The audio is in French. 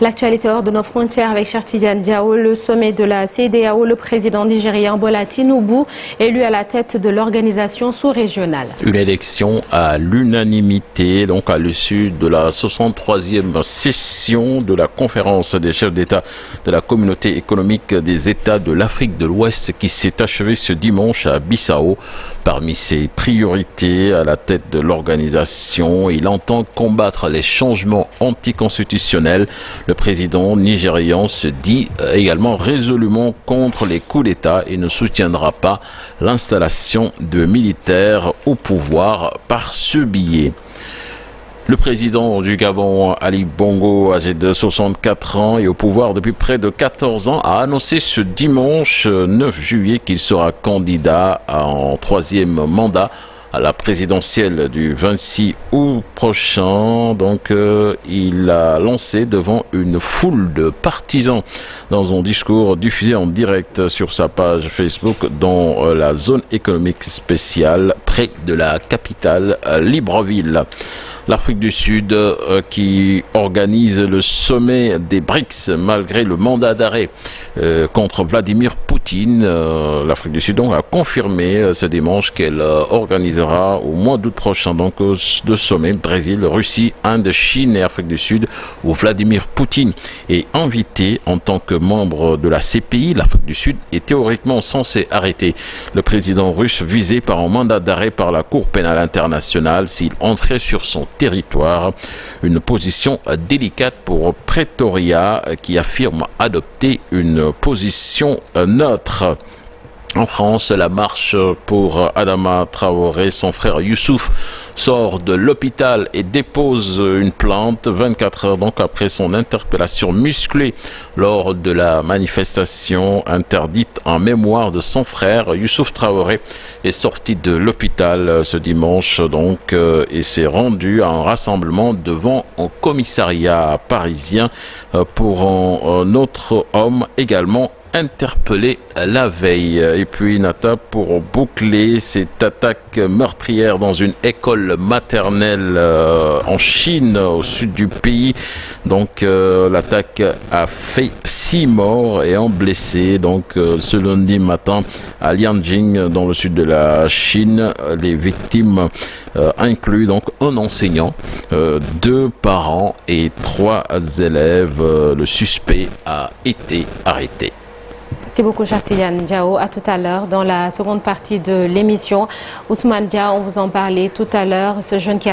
L'actualité hors de nos frontières avec Cheikh Tidiane Diao, le sommet de la CEDEAO, le président nigérien Bola Tinubu élu à la tête de l'organisation sous-régionale. Une élection à l'unanimité, donc à l'issue de la 63e session de la conférence des chefs d'État de la communauté économique des États de l'Afrique de l'Ouest qui s'est achevée ce dimanche à Bissau. Parmi ses priorités à la tête de l'organisation, il entend combattre les changements anticonstitutionnels. Le président nigérian se dit également résolument contre les coups d'État et ne soutiendra pas l'installation de militaires au pouvoir par ce biais. Le président du Gabon, Ali Bongo, âgé de 64 ans et au pouvoir depuis près de 14 ans, a annoncé ce dimanche 9 juillet qu'il sera candidat en troisième mandat à la présidentielle du 26 août prochain. Donc, il a lancé devant une foule de partisans dans un discours diffusé en direct sur sa page Facebook dans la zone économique spéciale près de la capitale Libreville. L'Afrique du Sud qui organise le sommet des BRICS malgré le mandat d'arrêt contre Vladimir Poutine. L'Afrique du Sud donc, a confirmé ce dimanche qu'elle organisera au mois d'août prochain donc le sommet Brésil, Russie, Inde, Chine et Afrique du Sud où Vladimir Poutine est invité en tant que membre de la CPI. L'Afrique du Sud est théoriquement censé arrêter le président russe visé par un mandat d'arrêt par la Cour pénale internationale s'il entrait sur son territoire. Une position délicate pour Pretoria qui affirme adopter une position neutre. En France, la marche pour Adama Traoré, son frère Youssouf, sort de l'hôpital et dépose une plainte 24 heures donc après son interpellation musclée lors de la manifestation interdite en mémoire de son frère. Youssouf Traoré est sorti de l'hôpital ce dimanche donc et s'est rendu à un rassemblement devant un commissariat parisien pour un autre homme également interpellé la veille. Et puis Nata, pour boucler cette attaque meurtrière dans une école maternelle en Chine, au sud du pays. Donc l'attaque a fait 6 morts et un blessé. Donc ce lundi matin à Lianjing, dans le sud de la Chine, les victimes incluent donc un enseignant, 2 parents et 3 élèves. Le suspect a été arrêté. Merci beaucoup, Cheikh Tidiane Diao. À tout à l'heure dans la seconde partie de l'émission. Ousmane Dia, on vous en parlait tout à l'heure. Ce jeune qui a